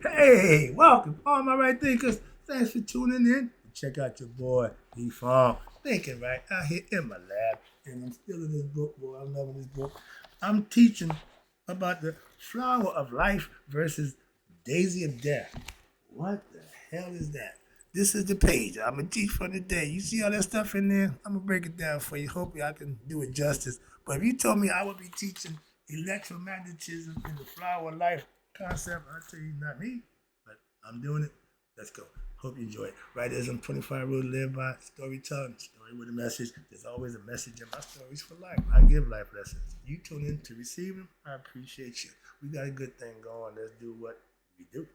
Hey, welcome, all my right thinkers. Thanks for tuning in. Check out your boy, D Farm. Thinking right out here in my lab. And I'm still in this book, boy. I'm loving this book. I'm teaching about the flower of life versus daisy of death. What the hell is that? This is the page I'm gonna teach for the day. You see all that stuff in there? I'm gonna break it down for you. Hopefully I can do it justice. But if you told me I would be teaching electromagnetism in the flower of life concept, I'll tell you not me. But I'm doing it. Let's go. Hope you enjoy it. Right, there's some 25 rules to live by. Storytelling, story with a message. There's always a message in my stories for life. I give life lessons. You tune in to receive them. I appreciate you. We got a good thing going. Let's do what we do.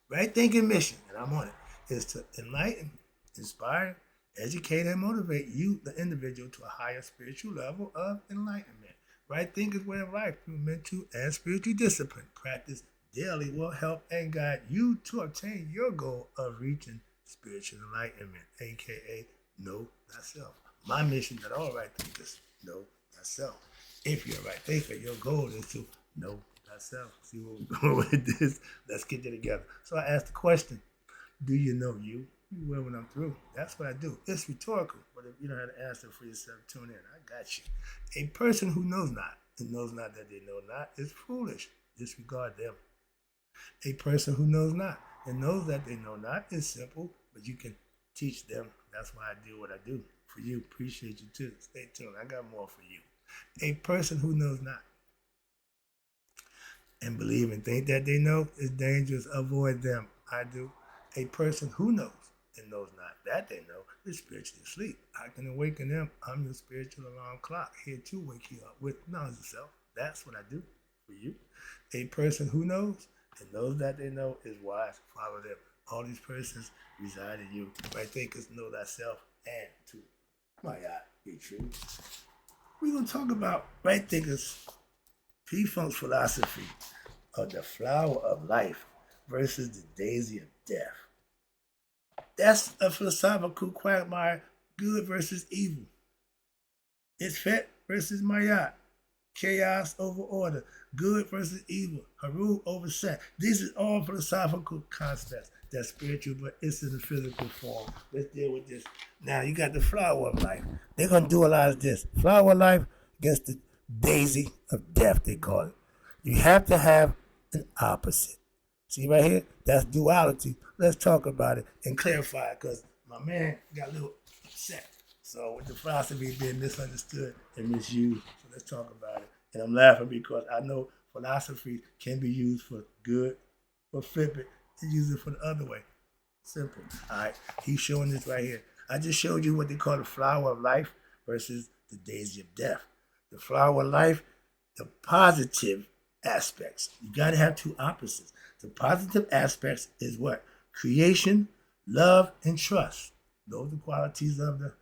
Right thinking mission, and I'm on it, is to enlighten, inspire, educate, and motivate you, the individual, to a higher spiritual level of enlightenment. Right thinking way of life through mental and spiritual discipline. Practice daily will help and guide you to obtain your goal of reaching spiritual enlightenment, aka know thyself. My mission that all right thinkers know thyself. If you're a right thinker, your goal is to know thyself. See where we're going with this? Let's get it together. So I asked the question, do you know you? You will when I'm through. That's what I do. It's rhetorical, but if you don't have to answer for yourself, tune in. I got you. A person who knows not and knows not that they know not is foolish. Disregard them. A person who knows not and knows that they know not is simple, but you can teach them. That's why I do what I do. For you, appreciate you too. Stay tuned. I got more for you. A person who knows not and believe and think that they know is dangerous. Avoid them. I do. A person who knows and knows not that they know is spiritually asleep. I can awaken them. I'm your spiritual alarm clock, here to wake you up with knowledge of self. That's what I do for you. A person who knows and knows that they know is wise. Follow them. All these persons reside in you. Right thinkers know thyself and to my God, be true. We're going to talk about right thinkers, P-Funk's philosophy of the flower of life versus the daisy of death. That's a philosophical quagmire, good versus evil. It's Fet versus Mayat, chaos over order, good versus evil, Haru over Set. These are all philosophical concepts that's spiritual, but it's in the physical form. Let's deal with this. Now, you got the flower of life. They're going to dualize this. Flower of life against the daisy of death, they call it. You have to have an opposite. See right here? That's duality. Let's talk about it and clarify it, because my man got a little upset. So with the philosophy being misunderstood and misused, so let's talk about it. And I'm laughing because I know philosophy can be used for good, or flip it and use it for the other way. Simple. All right. He's showing this right here. I just showed you what they call the flower of life versus the daisy of death. The flower of life, the positive aspects. You got to have two opposites. The positive aspects is what? Creation, love, and trust. Those are qualities of the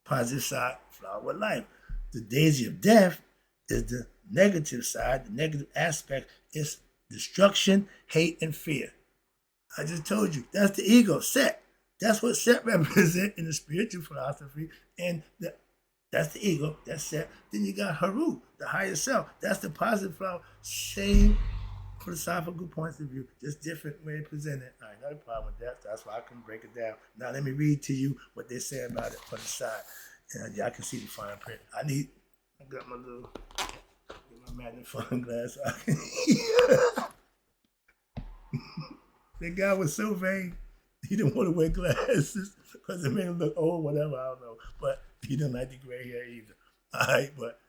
positive side, flower of life. The daisy of death is the negative side. The negative aspect is destruction, hate, and fear. I just told you, that's the ego, Set. That's what Set represents in the spiritual philosophy, and that's the ego, that's Set. Then you got Haru, the higher self. That's the positive flower. Same philosophical points of view, just different way to present it. I ain't got a problem with that. That's why I can break it down. Now let me read to you what they say about it on the side. And y'all can see the fine print. I got my little, get my magnifying glass. So I can the guy was so vain, he didn't want to wear glasses because it made him look old, whatever, I don't know. But he didn't like the gray hair either. All right, but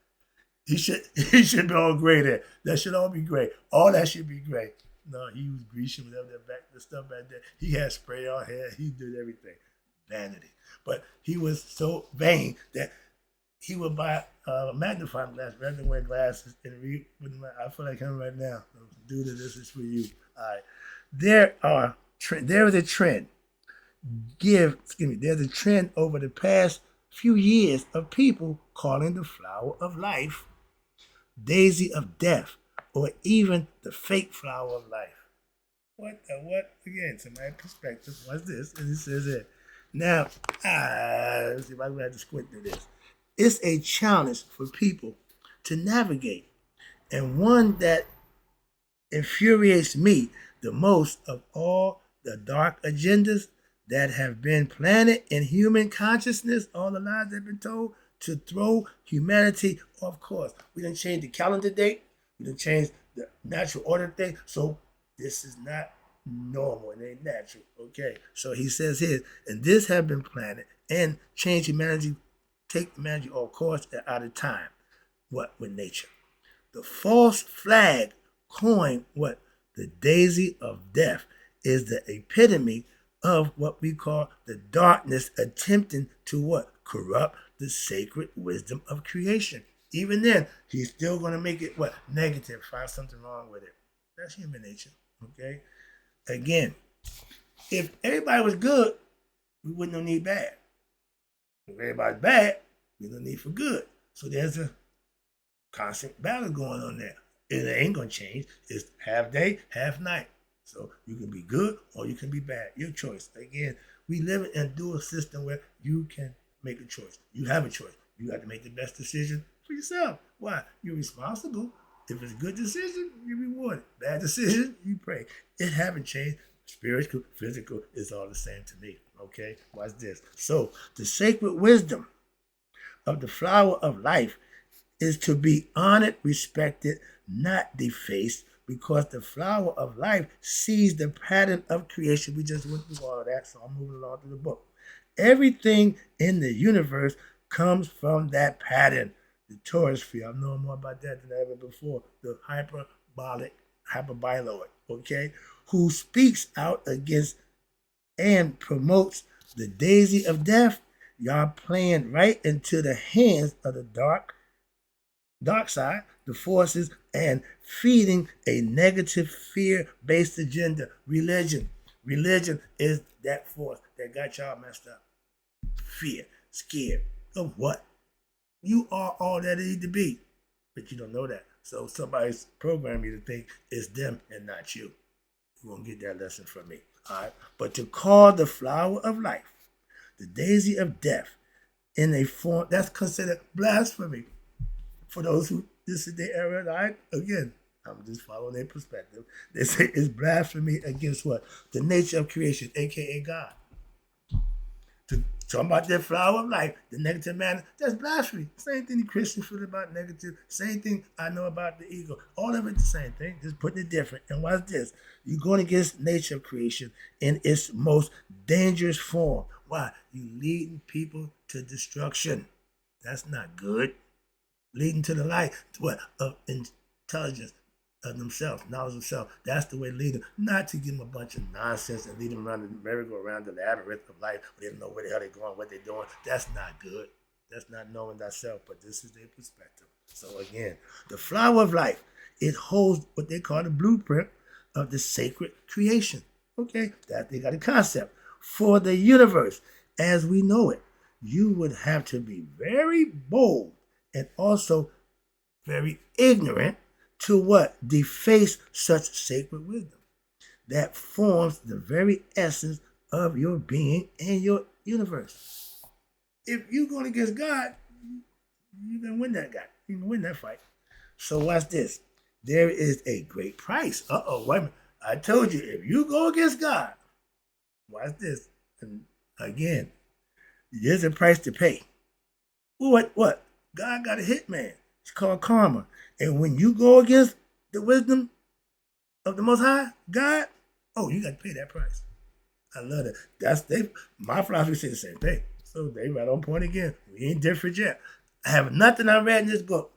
he should be all gray there. That should all be gray. All that should be gray. No, he was Grecian, whatever the stuff back there. He had spray on hair. He did everything. Vanity. But he was so vain that he would buy a magnifying glass rather than wear glasses and read. I feel like him right now. Dude, this is for you. All right. There is a trend. There's a trend over the past few years of people calling the flower of life daisy of death, or even the fake flower of life. What the what? Again, to my perspective, what's this? And it says it. Now, let's see if I can have to squint through this. It's a challenge for people to navigate, and one that infuriates me the most of all the dark agendas that have been planted in human consciousness, all the lies that have been told to throw humanity off course. We done changed the calendar date. We done changed the natural order thing. So this is not normal. It ain't natural. Okay. So he says here, and this have been planted and change humanity, take humanity off course out of time. What with nature? The false flag coined what? The daisy of death is the epitome of what we call the darkness attempting to what? Corrupt the sacred wisdom of creation. Even then, he's still going to make it what? Negative, find something wrong with it. That's human nature, okay? Again, if everybody was good, we wouldn't have need bad. If everybody's bad, we don't need for good. So there's a constant battle going on there. It ain't going to change. It's half day, half night. So you can be good or you can be bad. Your choice. Again, we live in a dual system where you can make a choice. You have a choice. You got to make the best decision for yourself. Why? You're responsible. If it's a good decision, you're rewarded. Bad decision, you pray. It haven't changed. Spiritual, physical, is all the same to me. Okay? Watch this. So the sacred wisdom of the flower of life is to be honored, respected, not defaced, because the flower of life sees the pattern of creation. We just went through all of that, so I'm moving along to the book. Everything in the universe comes from that pattern. The torus field, I know more about that than ever before. The hyperboloid, okay, who speaks out against and promotes the daisy of death. Y'all playing right into the hands of the dark side, the forces, and feeding a negative fear-based agenda. Religion is that force that got y'all messed up. Fear, scared of what? You are all that you need to be, but you don't know that. So somebody's programming you to think it's them and not you. You won't get that lesson from me. All right. But to call the flower of life the daisy of death in a form that's considered blasphemy for those who this is their era. All right. Again, I'm just following their perspective. They say it's blasphemy against what? The nature of creation, aka God. To talk about that flower of life, the negative manner, that's blasphemy. Same thing the Christians feel about negative. Same thing I know about the ego. All of it the same thing, just putting it different. And watch this. You're going against nature of creation in its most dangerous form. Why? You leading people to destruction. That's not good. Leading to the light, what? Of intelligence of themselves, knowledge of self. That's the way to lead them. Not to give them a bunch of nonsense and lead them around the merry-go-round, the labyrinth of life, where they don't know where the hell they're going, what they're doing. That's not good. That's not knowing thyself, but this is their perspective. So again, the flower of life, it holds what they call the blueprint of the sacred creation. Okay, that they got a concept. For the universe, as we know it, you would have to be very bold and also very ignorant to what? Deface such sacred wisdom that forms the very essence of your being and your universe. If you're going against God, you can win that guy. You can win that fight. So watch this. There is a great price. Wait a minute. I told you, if you go against God, watch this. And again, there's a price to pay. What? God got a hitman. It's called karma. And when you go against the wisdom of the Most High, God, you got to pay that price. I love that. My philosophy says the same thing. So they right on point again. We ain't different yet. I have nothing I read in this book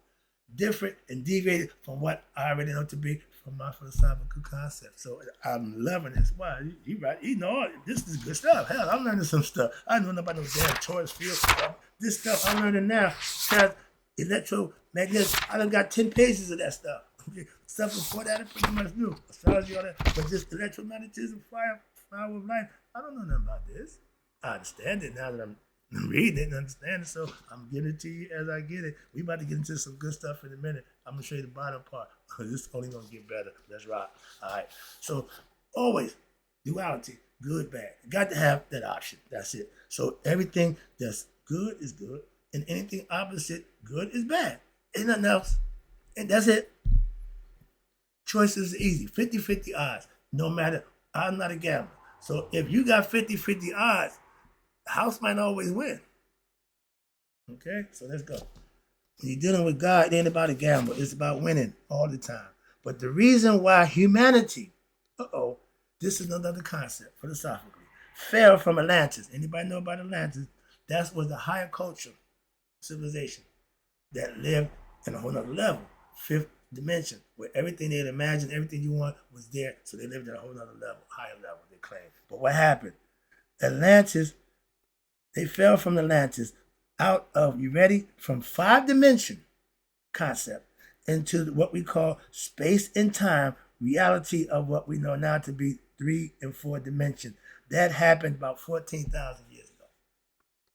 different and deviated from what I already know to be from my philosophical concept. So I'm loving this. Wow, you right. You know, this is good stuff. Hell, I'm learning some stuff. I don't know about no damn torus field. This stuff I'm learning now has electromagnetic. I done got 10 pages of that stuff. Okay. Stuff before that I pretty much knew. Astrology, all that. But this electromagnetism, flower of life, I don't know nothing about this. I understand it now that I'm reading it and understand it, so I'm giving it to you as I get it. We about to get into some good stuff in a minute. I'm going to show you the bottom part. This is only going to get better. Let's rock. All right. So always duality, good, bad. You got to have that option. That's it. So everything that's good is good, and anything opposite good is bad. Ain't nothing else. And that's it. Choices are easy. 50-50 odds. No matter, I'm not a gambler. So if you got 50-50 odds, the house might always win. Okay? So let's go. When you're dealing with God, it ain't about a gamble. It's about winning all the time. But the reason why humanity, this is another concept philosophically, fell from Atlantis. Anybody know about Atlantis? That was the higher culture civilization that lived in a whole nother level, fifth dimension, where everything they had imagined, everything you want was there. So they lived at a whole nother level, higher level, they claim. But what happened? Atlantis, they fell from Atlantis out of, you ready? From 5-dimension concept into what we call space and time, reality of what we know now to be 3 and 4 dimension. That happened about 14,000 years ago,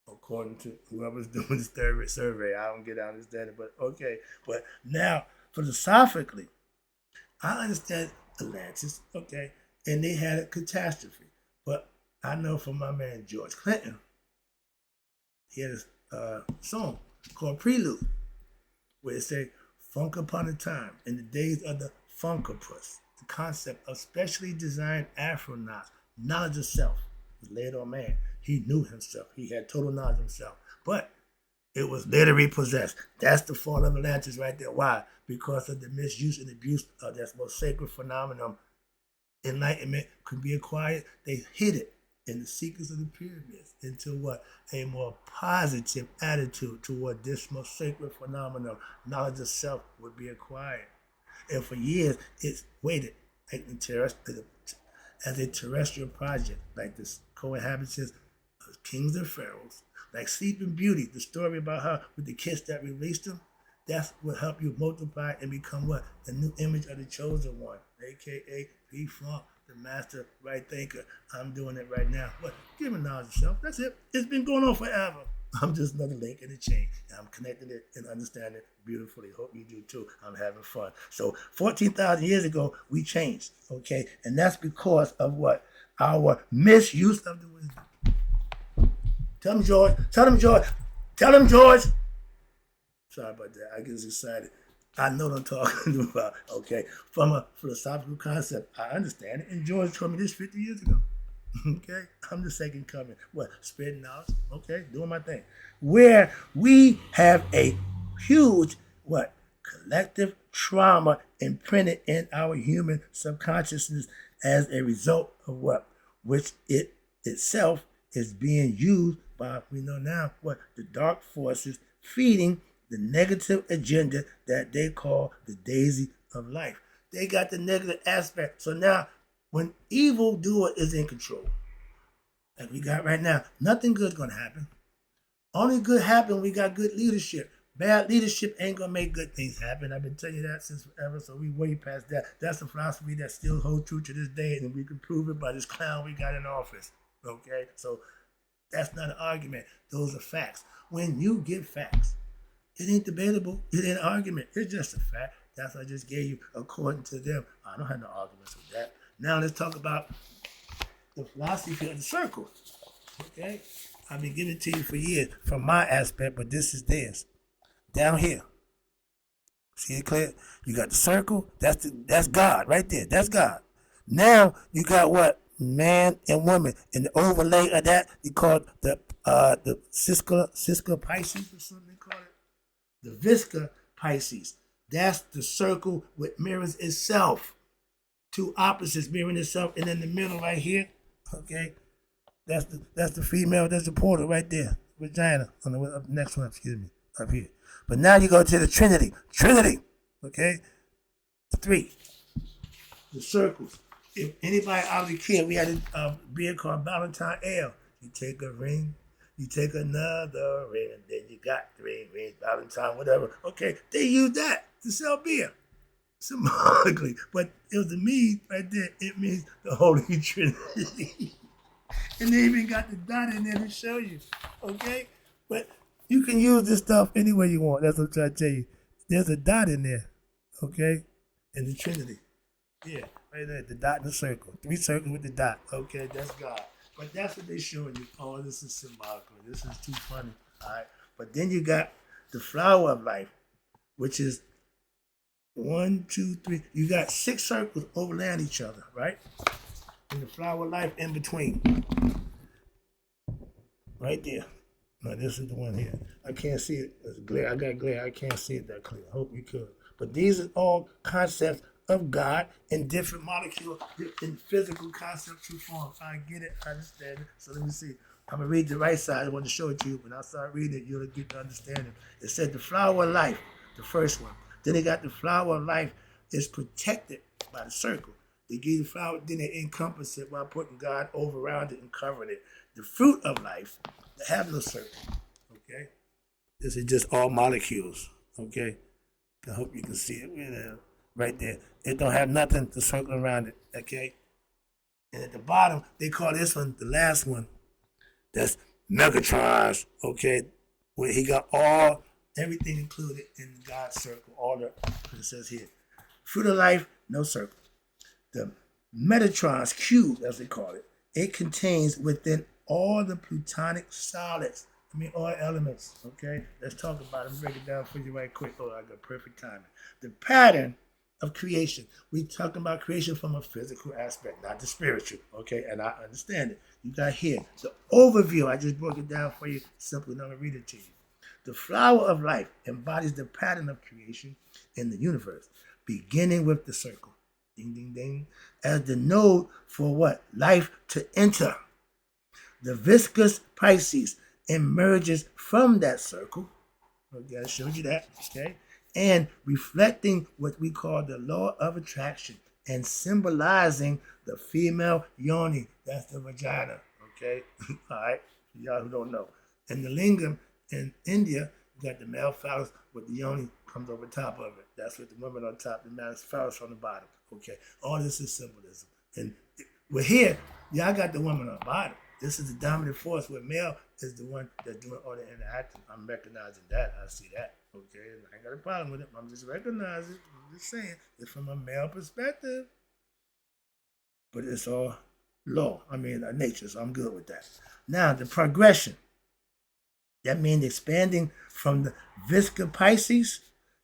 according to whoever's doing this third survey. I don't get to understand it, but okay. But now, philosophically, I understand Atlantis, okay, and they had a catastrophe. But I know from my man George Clinton, he had a song called Prelude, where it said, "Funk upon a time, in the days of the Funkopus, the concept of specially designed astronauts, knowledge of self was laid on man. He knew himself. He had total knowledge of himself. But it was later repossessed." That's the fall of Atlantis right there. Why? Because of the misuse and abuse of that most sacred phenomenon. Enlightenment could be acquired. They hid it in the secrets of the pyramids into what? A more positive attitude toward this most sacred phenomenon. Knowledge of self would be acquired. And for years, it's waited like as a terrestrial project, like the cohabitants of kings and pharaohs, like Sleeping Beauty, the story about her with the kiss that released them. That's what help you multiply and become what? The new image of the chosen one, aka P-Funk, the master right thinker. I'm doing it right now. What? Giving knowledge of self. That's it. It's been going on forever. I'm just another link in the chain. And I'm connecting it and understanding it beautifully. Hope you do too. I'm having fun. So 14,000 years ago, we changed, okay? And that's because of what? Our misuse of the wisdom. Tell him, George. Tell him, George. Tell him, George. Sorry about that. I get excited. I know what I'm talking about, okay? From a philosophical concept, I understand it. And George told me this 50 years ago. Okay, I'm the second coming. What? Spreading knowledge. Okay, doing my thing. Where we have a huge what? Collective trauma imprinted in our human subconsciousness as a result of what? Which it itself is being used by, we know now, what? The dark forces feeding the negative agenda that they call the daisy of life. They got the negative aspect. So now, when evil doer is in control, like we got right now, nothing good's gonna happen. Only good happen when we got good leadership. Bad leadership ain't gonna make good things happen. I've been telling you that since forever, so we way past that. That's a philosophy that still holds true to this day, and we can prove it by this clown we got in office. Okay? So that's not an argument. Those are facts. When you give facts, it ain't debatable. It ain't an argument. It's just a fact. That's what I just gave you according to them. I don't have no arguments with that. Now let's talk about the philosophy of the circle. Okay? I've been giving it to you for years from my aspect, but this is theirs. Down here. See it clear? You got the circle. That's God right there. That's God. Now you got what? Man and woman. And the overlay of that, you call it the Cisca Pisces or something they call it. The Visca Pisces. That's the circle which mirrors itself. Two opposites mirroring itself, and in the middle right here, okay, that's the female, that's the portal right there, vagina, on the next one, excuse me, up here. But now you go to the Trinity, okay, the 3, the circles. If anybody out of the kid, we had a beer called Valentine Ale. You take a ring, you take another ring, and then you got 3 rings, Valentine, whatever. Okay, they use that to sell beer. Symbolically, but it was the mean right there. It means the Holy Trinity, and they even got the dot in there to show you. Okay, but you can use this stuff any way you want. That's what I'm trying to tell you. There's a dot in there, okay, in the Trinity. Yeah, right there, the dot in the circle. 3 circles with the dot. Okay, that's God. But that's what they're showing you. Oh, this is symbolical. This is too funny. All right, but then you got the flower of life, which is 1, 2, 3. You got 6 circles overlaying each other, right? And the flower of life in between, right there. Now this is the one here. I can't see it. It's glare. I got glare. I can't see it that clear. I hope you could. But these are all concepts of God in different molecules, in physical conceptual form. I get it. I understand it. So let me see. I'm going to read the right side. I want to show it to you. When I start reading it, you'll get the understanding. It said the flower of life, the first one. Then they got the flower of life is protected by the circle. They give the flower, then they encompass it by putting God over around it and covering it. The fruit of life, they have no circle. Okay? This is just all molecules. Okay? I hope you can see it right there. It don't have nothing to circle around it. Okay? And at the bottom, they call this one the last one. That's Megatrons. Okay? Where he got everything included in God's circle. All the, it says here. Fruit of life, no circle. The Metatron's cube, as they call it, it contains within all the plutonic solids. All elements. Okay, let's talk about it. Break it down for you right quick. Oh, I got perfect timing. The pattern of creation. We talking about creation from a physical aspect, not the spiritual. Okay, and I understand it. You got here the overview. I just broke it down for you. Simply, I'm gonna read it to you. The flower of life embodies the pattern of creation in the universe, beginning with the circle. Ding, ding, ding. As the node for what? Life to enter. The viscous Pisces emerges from that circle. Okay, I showed you that. Okay. And reflecting what we call the law of attraction and symbolizing the female yoni. That's the vagina. Okay. All right. For y'all who don't know. In the lingam in India, you got the male phallus with the yoni comes over top of it. That's what the woman on top, the man's phallus on the bottom. Okay. All this is symbolism. And we're here. Y'all got the woman on the bottom. This is the dominant force where male is the one that's doing all the interacting. I'm recognizing that. I see that. Okay. I ain't got a problem with it. I'm just recognizing. I'm just saying it's from a male perspective. But it's all law. Nature. So I'm good with that. Now, the progression. That means expanding from the Visca Pisces.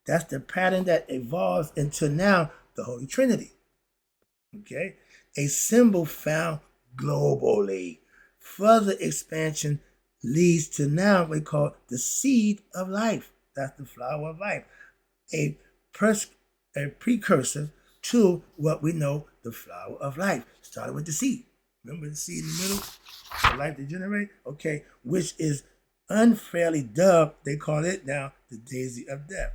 That's the pattern that evolves into now the Holy Trinity. Okay. A symbol found globally. Further expansion leads to now what we call the seed of life. That's the flower of life. A precursor to what we know the flower of life. Started with the seed. Remember the seed in the middle? For life to generate? Okay. Which is unfairly dubbed, they call it now, the daisy of death.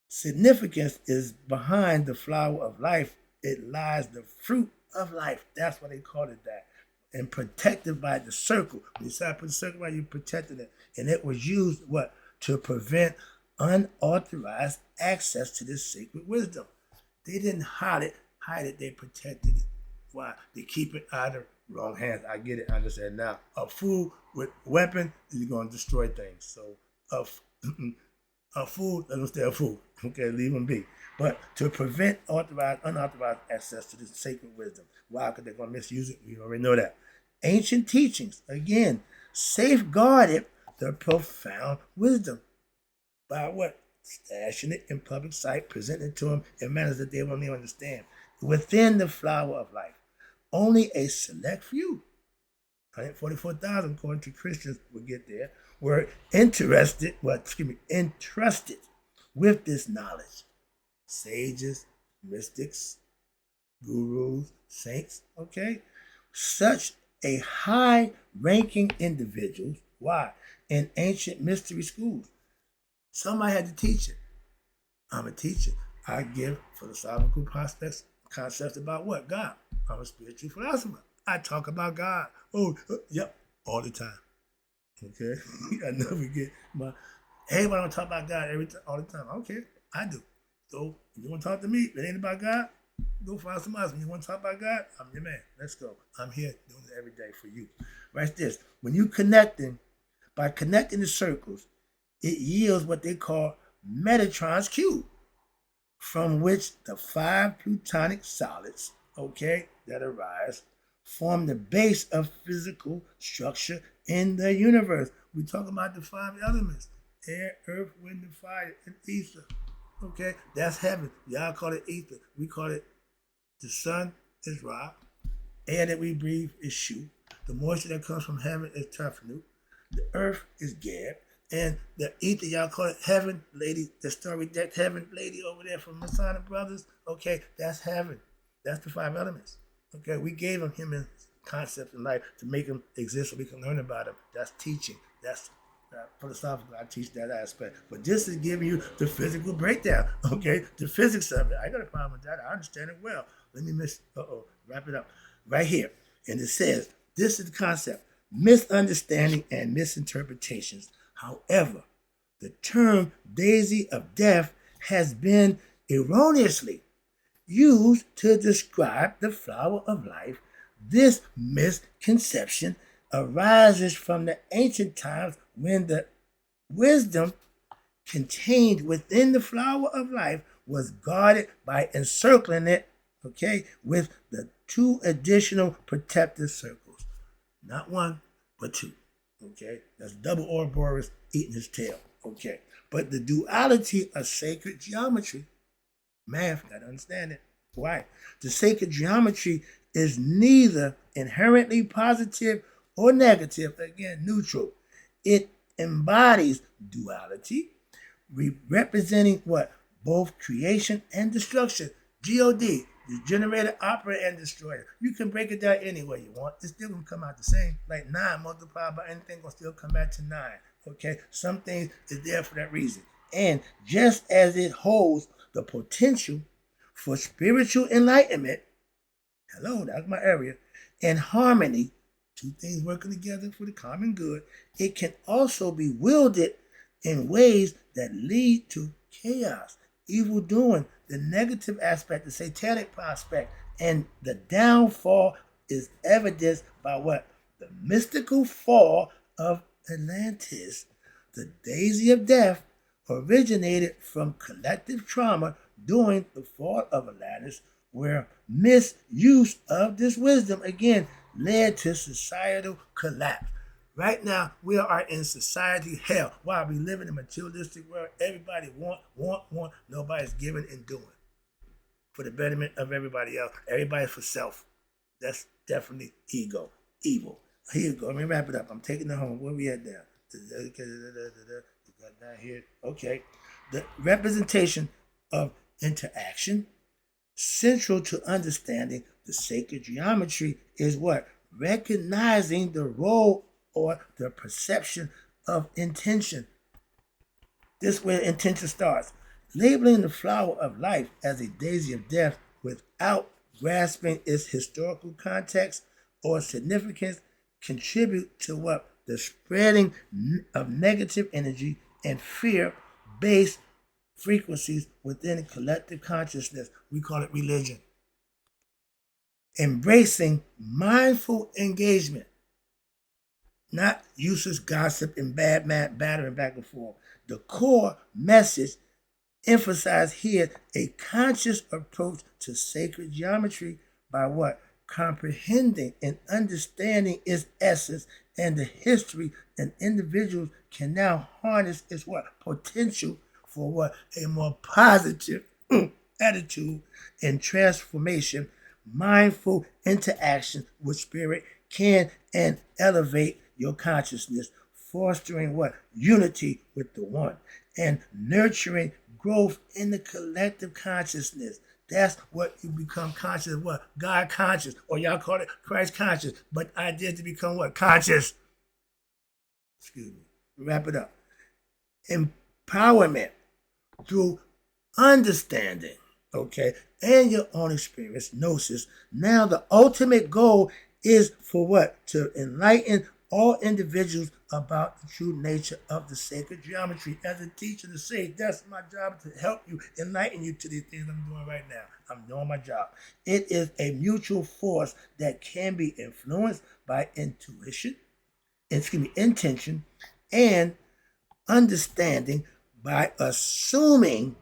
Significance is behind the flower of life. It lies the fruit of life. That's why they call it that. And protected by the circle. When you start putting the circle by, you protected it. And it was used, what? To prevent unauthorized access to this sacred wisdom. They didn't hide it, they protected it. Why? They keep it out of wrong hands. I get it, I understand now. A fool with weapon is going to destroy things. So a fool, let him stay a fool. Okay, leave him be. But to prevent unauthorized access to this sacred wisdom. Why? Because they're going to misuse it. We already know that. Ancient teachings, again, safeguarded the profound wisdom. By what? Stashing it in public sight, presenting it to them in manners that they won't even understand. Within the flower of life, only a select few, 144,000 according to Christians, will get there, were entrusted with this knowledge. Sages, mystics, gurus, saints, okay? Such a high-ranking individuals, why? In ancient mystery schools. Somebody had to teach it. I'm a teacher. I give philosophical concepts about what? God. I'm a spiritual philosopher. I talk about God. Yep, all the time. Okay? I never get everybody don't talk about God all the time. Okay, I do. So if you want to talk to me, if it ain't about God, go find somebody else. When you want to talk about God, I'm your man. Let's go. I'm here doing it every day for you. Write this. When you by connecting the circles, it yields what they call Metatron's cube, from which the 5 plutonic solids, okay, that arise, form the base of physical structure in the universe. We talk about the 5 elements: air, earth, wind, and fire, and ether. Okay, that's heaven. Y'all call it ether. We call it the sun is Ra. Air that we breathe is Shu. The moisture that comes from heaven is Tafnu. The earth is Gab. And the ether, y'all call it heaven, lady, the story decked heaven lady over there from Masonic Brothers. Okay, that's heaven. That's the five elements. Okay, we gave them human concepts in life to make them exist so we can learn about them. That's teaching. That's philosophical. I teach that aspect. But this is giving you the physical breakdown. Okay, the physics of it. I got a problem with that. I understand it well. Let me wrap it up right here. And it says, this is the concept: misunderstanding and misinterpretations. However, the term daisy of death has been erroneously used to describe the flower of life. This misconception arises from the ancient times when the wisdom contained within the flower of life was guarded by encircling it, okay, with the two additional protective circles. Not one, but two. Okay, that's double Ouroboros eating his tail. Okay, but the duality of sacred geometry, math, gotta understand it. Why? The sacred geometry is neither inherently positive or negative, again, neutral. It embodies duality, representing what? Both creation and destruction. God, the generator, operator, and destroyer. You can break it down any way you want. It's still gonna come out the same. Like 9 multiplied by anything gonna still come back to 9. Okay, some things is there for that reason. And just as it holds the potential for spiritual enlightenment, hello, that's my area, and harmony, two things working together for the common good, it can also be wielded in ways that lead to chaos, evil doing, the negative aspect, the satanic prospect, and the downfall is evidenced by what? The mystical fall of Atlantis. The daisy of death originated from collective trauma during the fall of Atlantis, where misuse of this wisdom again led to societal collapse. Right now, we are in society hell. Why? We live in a materialistic world. Everybody want. Nobody's giving and doing for the betterment of everybody else. Everybody for self. That's definitely ego, evil. Here you go. Let me wrap it up. I'm taking it home. Where we at now? Down here. Okay. The representation of interaction, central to understanding the sacred geometry, is what? Recognizing the role or the perception of intention. This is where intention starts. Labeling the flower of life as a daisy of death without grasping its historical context or significance contribute to what? The spreading of negative energy and fear-based frequencies within collective consciousness. We call it religion. Embracing mindful engagement, not useless gossip and battering back and forth. The core message emphasized here a conscious approach to sacred geometry by what? Comprehending and understanding its essence and the history, and individuals can now harness its what? Potential for what? A more positive attitude and transformation. Mindful interaction with spirit can and elevate your consciousness, fostering what? Unity with the one, and nurturing growth in the collective consciousness. That's what you become conscious of. What? God conscious, or y'all call it Christ conscious. But idea to become what? Conscious. Excuse me. Wrap it up. Empowerment through understanding, okay, and your own experience, gnosis. Now the ultimate goal is for what? To enlighten all individuals about the true nature of the sacred geometry. As a teacher, to say that's my job, to help you, enlighten you to these things I'm doing right now. I'm doing my job. It is a mutual force that can be influenced by intention, and understanding by assuming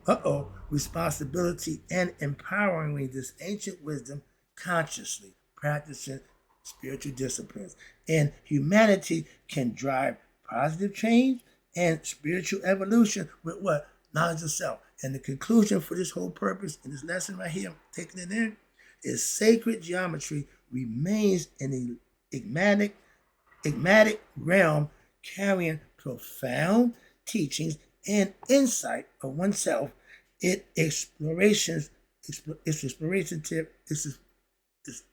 responsibility and empowering this ancient wisdom consciously, practicing spiritual disciplines. And humanity can drive positive change and spiritual evolution with what? knowledge of self. And the conclusion for this whole purpose in this lesson right here, I'm taking it in, is sacred geometry remains in the enigmatic realm, carrying profound teachings and insight of oneself. Its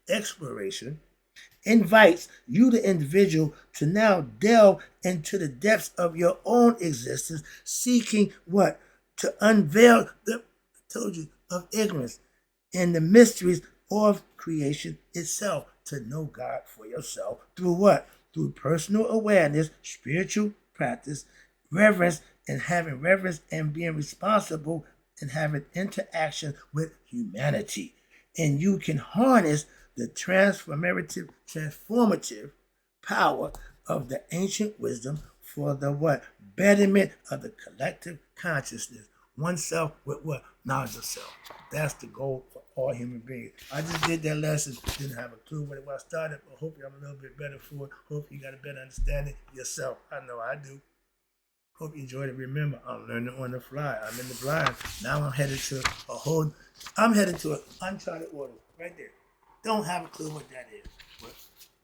exploration invites you, the individual, to now delve into the depths of your own existence, seeking what? To unveil the, I told you, of ignorance and the mysteries of creation itself, to know God for yourself through what? Through personal awareness, spiritual practice, reverence, and having reverence and being responsible and having interaction with humanity. And you can harness the transformative power of the ancient wisdom for the what? Betterment of the collective consciousness. Oneself with what? Knowledge of self. That's the goal for all human beings. I just did that lesson, didn't have a clue what it was I started, but hopefully I'm a little bit better for it. Hope you got a better understanding yourself. I know I do. Hope you enjoyed it. Remember, I'm learning on the fly. I'm in the blind. Now I'm headed to an uncharted water right there. Don't have a clue what that is, but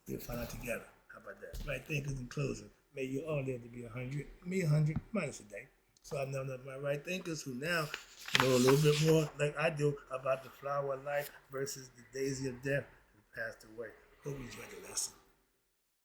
we'll find out together. How about that? Right thinkers in closing. May you all live to be 100. Me 100 minus a day. So I know that my right thinkers who now know a little bit more, like I do, about the flower of life versus the daisy of death, has passed away. Hope you enjoyed the lesson.